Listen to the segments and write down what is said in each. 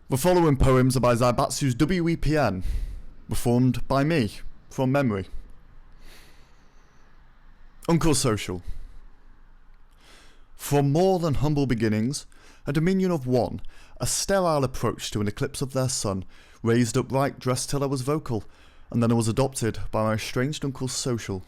The following poems are by Zaibatxu's W.E.P.N, performed by me, from memory. Uncle Social. From more than humble beginnings, a dominion of one, a sterile approach to an eclipse of their sun, raised upright, dressed till I was vocal, and then I was adopted by my estranged Uncle Social.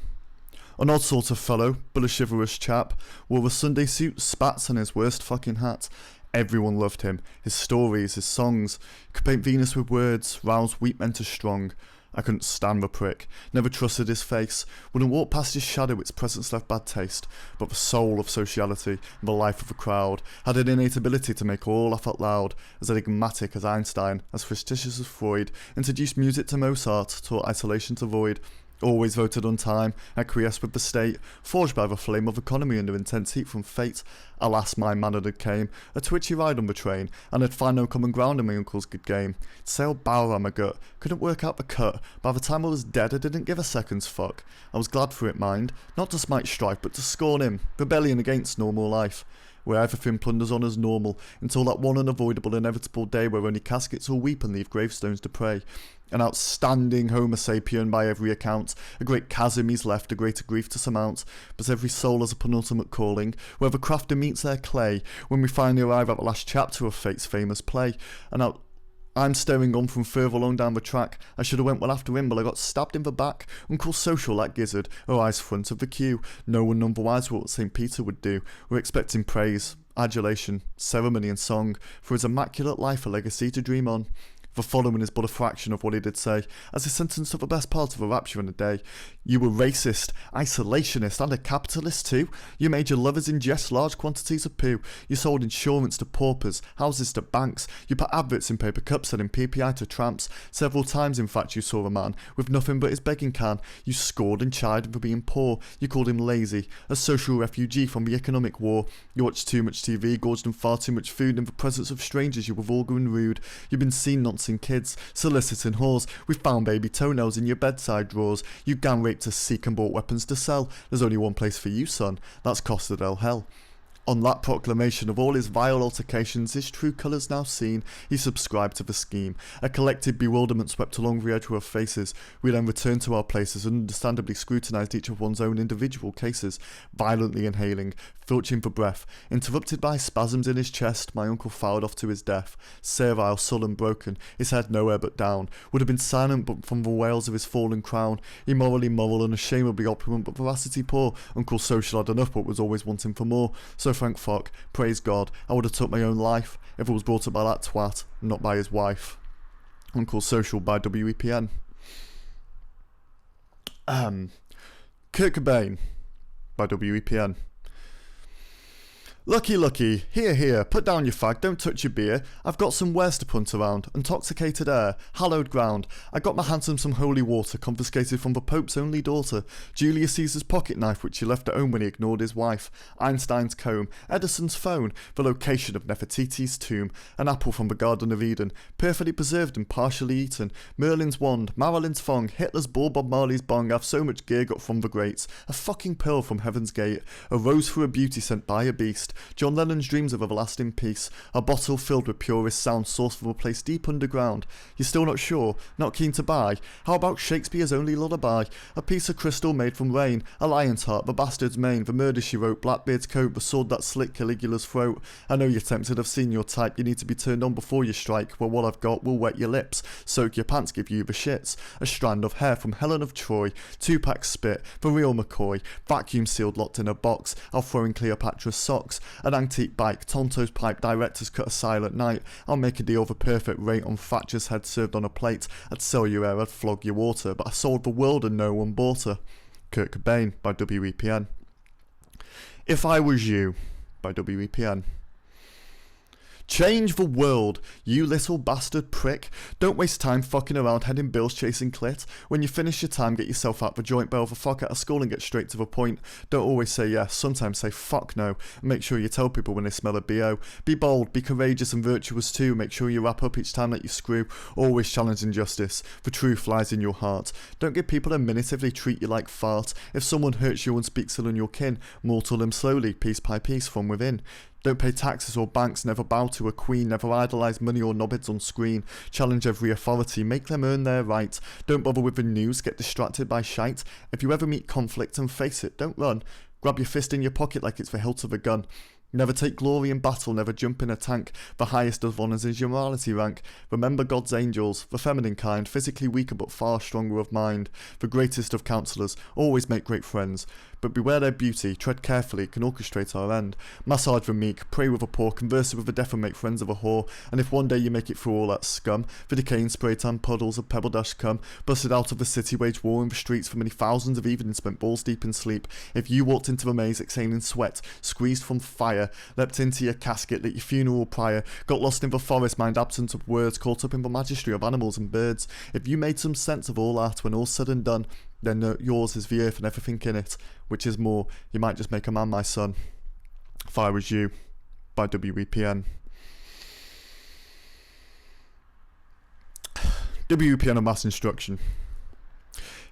An odd sort of fellow, but a chivalrous chap, wore a Sunday suit, spats and his worst fucking hat. Everyone loved him, his stories, his songs, could paint Venus with words, rouse weak men to strong. I couldn't stand the prick, never trusted his face, wouldn't walk past his shadow, its presence left bad taste, but the soul of sociality and the life of a crowd had an innate ability to make all laugh out loud, as enigmatic as Einstein, as fictitious as Freud, introduced music to Mozart, taught isolation to void. Always voted on time, acquiesced with the state, forged by the flame of economy under intense heat from fate. Alas, my manhood came, a twitchy ride on the train, and I'd find no common ground in my uncle's good game. Sailed bow around my gut, couldn't work out the cut. By the time I was dead, I didn't give a second's fuck. I was glad for it, mind, not to smite strife, but to scorn him, rebellion against normal life, where everything plunders on as normal, until that one unavoidable, inevitable day where only caskets will weep and leave gravestones to pray. An outstanding Homo sapien by every account, a great chasm he's left, a greater grief to surmount, but every soul has a penultimate calling, where the crafter meets their clay, when we finally arrive at the last chapter of fate's famous play, and now I'm staring on from further along down the track. I should have went well after him, but I got stabbed in the back. Uncle Social, that gizzard, eyes front of the queue. No one none the wiser what St. Peter would do. We're expecting praise, adulation, ceremony and song, for his immaculate life a legacy to dream on. The following is but a fraction of what he did say, as a sentence of the best part of a rapture in a day. You were racist, isolationist, and a capitalist too. You made your lovers ingest large quantities of poo. You sold insurance to paupers, houses to banks. You put adverts in paper cups selling PPI to tramps. Several times, in fact, you saw a man with nothing but his begging can. You scored and chided him for being poor. You called him lazy, a social refugee from the economic war. You watched too much TV, gorged on far too much food. In the presence of strangers, you were vulgar and rude. You've been seen nonsense kids, soliciting whores. We found baby toenails in your bedside drawers. You gang raped to seek and bought weapons to sell. There's only one place for you, son. That's Costadel Hell. On that proclamation of all his vile altercations, his true colours now seen, he subscribed to the scheme. A collective bewilderment swept along the edge of our faces. We then returned to our places and understandably scrutinised each of one's own individual cases, violently inhaling, filching for breath. Interrupted by spasms in his chest, my uncle filed off to his death. Servile, sullen, broken, his head nowhere but down. Would have been silent but from the wails of his fallen crown. Immorally moral, unashamedly opulent, but veracity poor. Uncle Social had enough but was always wanting for more. So thank fuck, praise God, I would have took my own life if it was brought up by that twat, not by his wife. Uncle Social by W.E.P.N. Kurt Cobain by W.E.P.N. Lucky, here, put down your fag, don't touch your beer. I've got some wares to punt around, intoxicated air, hallowed ground. I got my hands on some holy water, confiscated from the Pope's only daughter. Julius Caesar's pocket knife, which he left at home when he ignored his wife. Einstein's comb, Edison's phone, the location of Nefertiti's tomb. An apple from the Garden of Eden, perfectly preserved and partially eaten. Merlin's wand, Marilyn's thong, Hitler's ball, Bob Marley's bong. I've so much gear got from the greats. A fucking pearl from heaven's gate, a rose for a beauty sent by a beast. John Lennon's dreams of everlasting peace, a bottle filled with purest sound sourced from a place deep underground. You're still not sure? Not keen to buy? How about Shakespeare's only lullaby? A piece of crystal made from rain, a lion's heart, the bastard's mane, the murder she wrote, Blackbeard's coat, the sword that slit Caligula's throat. I know you're tempted, I've seen your type, you need to be turned on before you strike. Well, what I've got will wet your lips, soak your pants, give you the shits. A strand of hair from Helen of Troy, 2-pack spit, the real McCoy, vacuum sealed locked in a box, I'll throw in Cleopatra's socks. An antique bike, Tonto's pipe, directors cut a silent night. I'll make a deal for perfect rate on Thatcher's head served on a plate. I'd sell you air, I'd flog your water, but I sold the world and no one bought her. Kurt Cobain by W.E.P.N. If I Was You by W.E.P.N. Change the world, you little bastard prick. Don't waste time fucking around heading bills chasing clit. When you finish your time, get yourself out the joint, bail the fuck out of school and get straight to the point. Don't always say yes, sometimes say fuck no. And make sure you tell people when they smell a BO. Be bold, be courageous and virtuous too. Make sure you wrap up each time that you screw. Always challenge injustice, for truth lies in your heart. Don't give people a minute if they treat you like fart. If someone hurts you and speaks ill on your kin, mortal them slowly, piece by piece from within. Don't pay taxes or banks, never bow to a queen, never idolise money or knobheads on screen. Challenge every authority, make them earn their right. Don't bother with the news, get distracted by shite. If you ever meet conflict and face it, don't run. Grab your fist in your pocket like it's the hilt of a gun. Never take glory in battle, never jump in a tank. The highest of honours is your morality rank. Remember God's angels, the feminine kind, physically weaker but far stronger of mind. The greatest of counsellors, always make great friends. But beware their beauty, tread carefully, can orchestrate our end. Massage the meek, pray with the poor, converse with the deaf and make friends of a whore. And if one day you make it through all that scum, the decaying spray tan puddles of pebble dash come, busted out of the city, wage war in the streets for many thousands of evenings spent balls deep in sleep. If you walked into the maze exhaling sweat, squeezed from fire, leapt into your casket, lit your funeral pyre, got lost in the forest, mind absent of words, caught up in the majesty of animals and birds. If you made some sense of all that when all's said and done, then yours is the earth and everything in it. Which is more, you might just make a man, my son. If I Was You, by W.E.P.N. W.E.P.N. of mass instruction.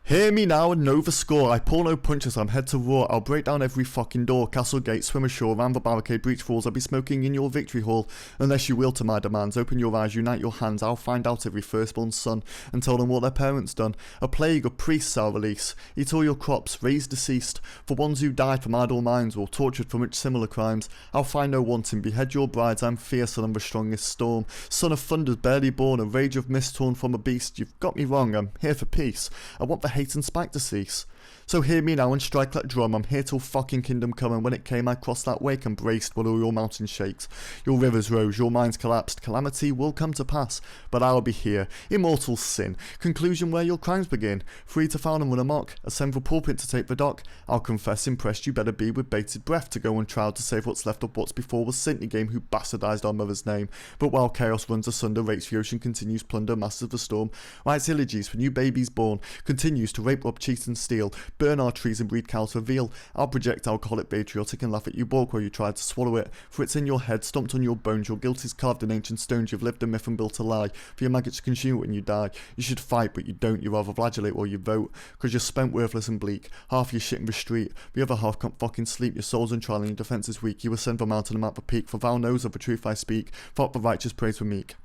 Hear me now and know the score. I pull no punches, I'm head to roar. I'll break down every fucking door. Castle gate, swim ashore, round the barricade, breach falls. I'll be smoking in your victory hall. Unless you will to my demands. Open your eyes, unite your hands. I'll find out every firstborn son and tell them what their parents done. A plague of priests I'll release. Eat all your crops, raise deceased. For ones who died from idle minds or tortured for much similar crimes. I'll find no wanting, behead your brides. I'm fierce and I'm the strongest storm. Son of thunders barely born, a rage of mist torn from a beast. You've got me wrong, I'm here for peace. I want the hate and spite to cease. So hear me now and strike that drum. I'm here till fucking kingdom come, and when it came I crossed that wake and braced while all your mountains shakes. Your rivers rose, your minds collapsed. Calamity will come to pass, but I'll be here. Immortal sin, conclusion where your crimes begin. Free to found and run amok, ascend the pulpit to take the dock. I'll confess, impressed you better be with bated breath to go on trial to save what's left of what's before was saintly game who bastardized our mother's name. But while chaos runs asunder, rates the ocean, continues plunder, masters the storm, writes elegies for new babies born, continues to rape, rob, cheat and steal, burn our trees and breed cows for veal. I'll project alcoholic patriotic and laugh at you balk while you try to swallow it, for it's in your head, stomped on your bones, your guilt is carved in ancient stones, you've lived a myth and built a lie, for your maggots consume it when you die. You should fight but you don't, you rather flagellate while you vote, cause you're spent worthless and bleak, half your shit in the street, the other half can't fucking sleep, your soul's on trial and your defence is weak, you ascend the mountain and mount the peak, for thou knows of the truth I speak, thought the righteous praise the meek.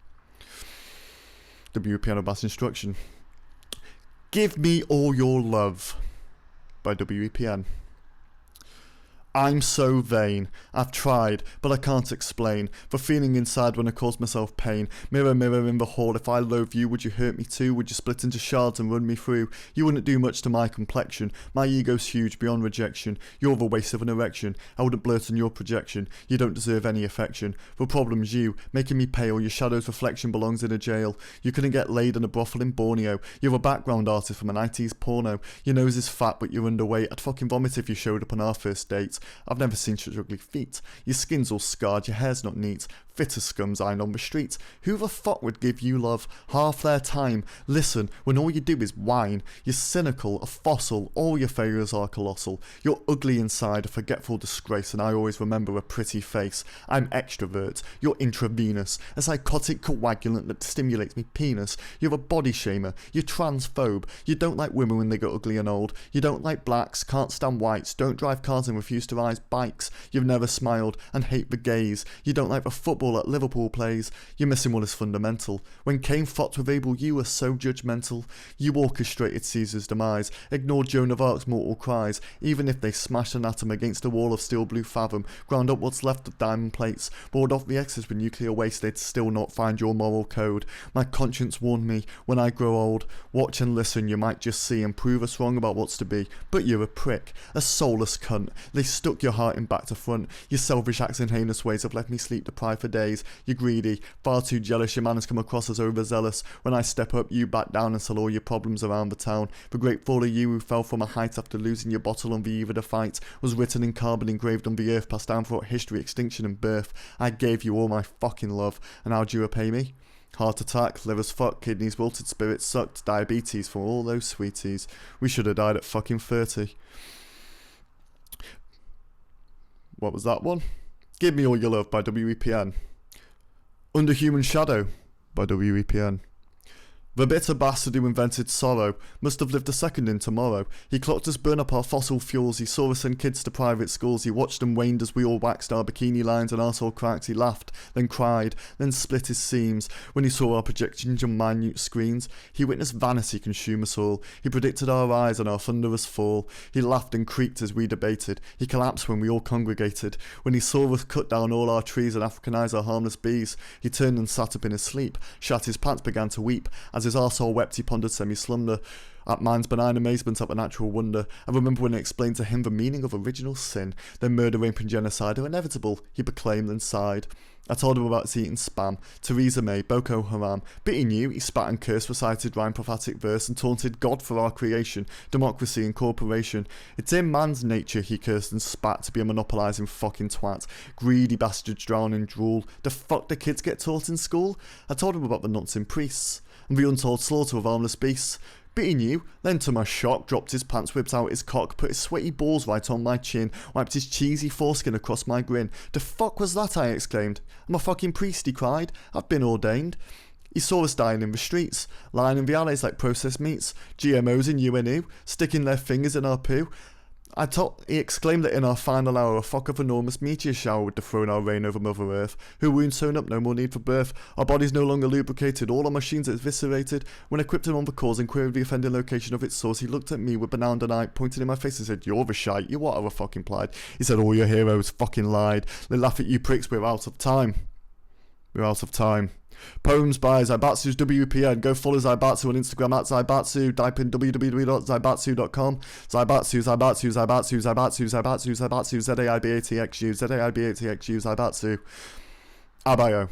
W.E.P.N. of mass instruction. Give me all your love, by W.E.P.N. I'm so vain. I've tried, but I can't explain the feeling inside when I cause myself pain. Mirror, mirror in the hall, if I loathe you, would you hurt me too? Would you split into shards and run me through? You wouldn't do much to my complexion. My ego's huge, beyond rejection. You're the waste of an erection. I wouldn't blurt on your projection. You don't deserve any affection. The problem's you, making me pale. Your shadow's reflection belongs in a jail. You couldn't get laid in a brothel in Borneo. You're a background artist from an 90s porno. Your nose is fat, but you're underweight. I'd fucking vomit if you showed up on our first date. I've never seen such ugly feet. Your skin's all scarred, your hair's not neat. Fit as scums iron on the street. Who the fuck would give you love? Half their time. Listen, when all you do is whine. You're cynical, a fossil, all your failures are colossal. You're ugly inside, a forgetful disgrace, and I always remember a pretty face. I'm extrovert, you're intravenous, a psychotic coagulant that stimulates me penis. You're a body shamer, you're transphobe, you don't like women when they get ugly and old. You don't like blacks, can't stand whites, don't drive cars and refuse to ride bikes. You've never smiled and hate the gays. You don't like the football that Liverpool plays. You're missing what is fundamental. When Cain fought with Abel, you were so judgmental. You orchestrated Caesar's demise, ignored Joan of Arc's mortal cries, even if they smashed an atom against a wall of steel blue fathom, ground up what's left of diamond plates, bored off the excess with nuclear waste, they'd still not find your moral code. My conscience warned me, when I grow old, watch and listen, you might just see and prove us wrong about what's to be. But you're a prick, a soulless cunt. They stuck your heart in back to front. Your selfish acts and heinous ways have left me sleep deprived for days. You're greedy, far too jealous, your manners come across as overzealous. When I step up, you back down and sell all your problems around the town. The great fall of you who fell from a height after losing your bottle on the eve of the fight was written in carbon engraved on the earth, passed down throughout history, extinction and birth. I gave you all my fucking love, and how'd you repay me? Heart attack, liver's fucked, kidneys wilted, spirits sucked, diabetes for all those sweeties. We should have died at fucking 30. What was that one? Give Me All Your Love by W.E.P.N. Under Human Shadow by W.E.P.N. The bitter bastard who invented sorrow must have lived a second in tomorrow. He clocked us burn up our fossil fuels, he saw us send kids to private schools, he watched them waned as we all waxed our bikini lines and arsehole cracks, he laughed, then cried, then split his seams. When he saw our projections on minute screens, he witnessed vanity consume us all. He predicted our rise and our thunderous fall. He laughed and creaked as we debated. He collapsed when we all congregated. When he saw us cut down all our trees and Africanize our harmless bees, he turned and sat up in his sleep, shat his pants, began to weep. As his arsehole wept, he pondered semi-slumber at mind's benign amazement at the natural wonder. I remember when I explained to him the meaning of original sin. Then murder, rape and genocide are inevitable, he proclaimed and sighed. I told him about eating spam, Theresa May, Boko Haram. But he knew, he spat and cursed, recited rhyme prophetic verse and taunted God for our creation, democracy and corporation. It's in man's nature, he cursed and spat, to be a monopolising fucking twat. Greedy bastards drown in drool. The fuck do kids get taught in school? I told him about the nuts in priests and the untold slaughter of harmless beasts. But he knew, then to my shock, dropped his pants, whipped out his cock, put his sweaty balls right on my chin, wiped his cheesy foreskin across my grin. The fuck was that, I exclaimed. I'm a fucking priest, he cried. I've been ordained. He saw us dying in the streets, lying in the alleys like processed meats, GMOs in UNU, sticking their fingers in our poo. He exclaimed that in our final hour a flock of enormous meteor shower would dethrone our reign over Mother Earth. Her wounds sewn up, no more need for birth. Our bodies no longer lubricated, all our machines eviscerated. When I quipped him on the cause and queried the offending location of its source, he looked at me with banana and eye, pointed in my face and said, "You're the shite, you what a fucking plied." He said, "All your heroes fucking lied. They laugh at you pricks, we're out of time. We're out of time." Poems by Zaibatxu's W.E.P.N. Go follow Zaibatxu on Instagram at Zaibatxu. Type in www.zaibatxu.com. Zaibatxu, Zaibatxu, Zaibatxu, Zaibatxu, Zaibatxu, Zaibatxu, Zaibatxu, Zaibatxu, Zaibatxu. Abayo.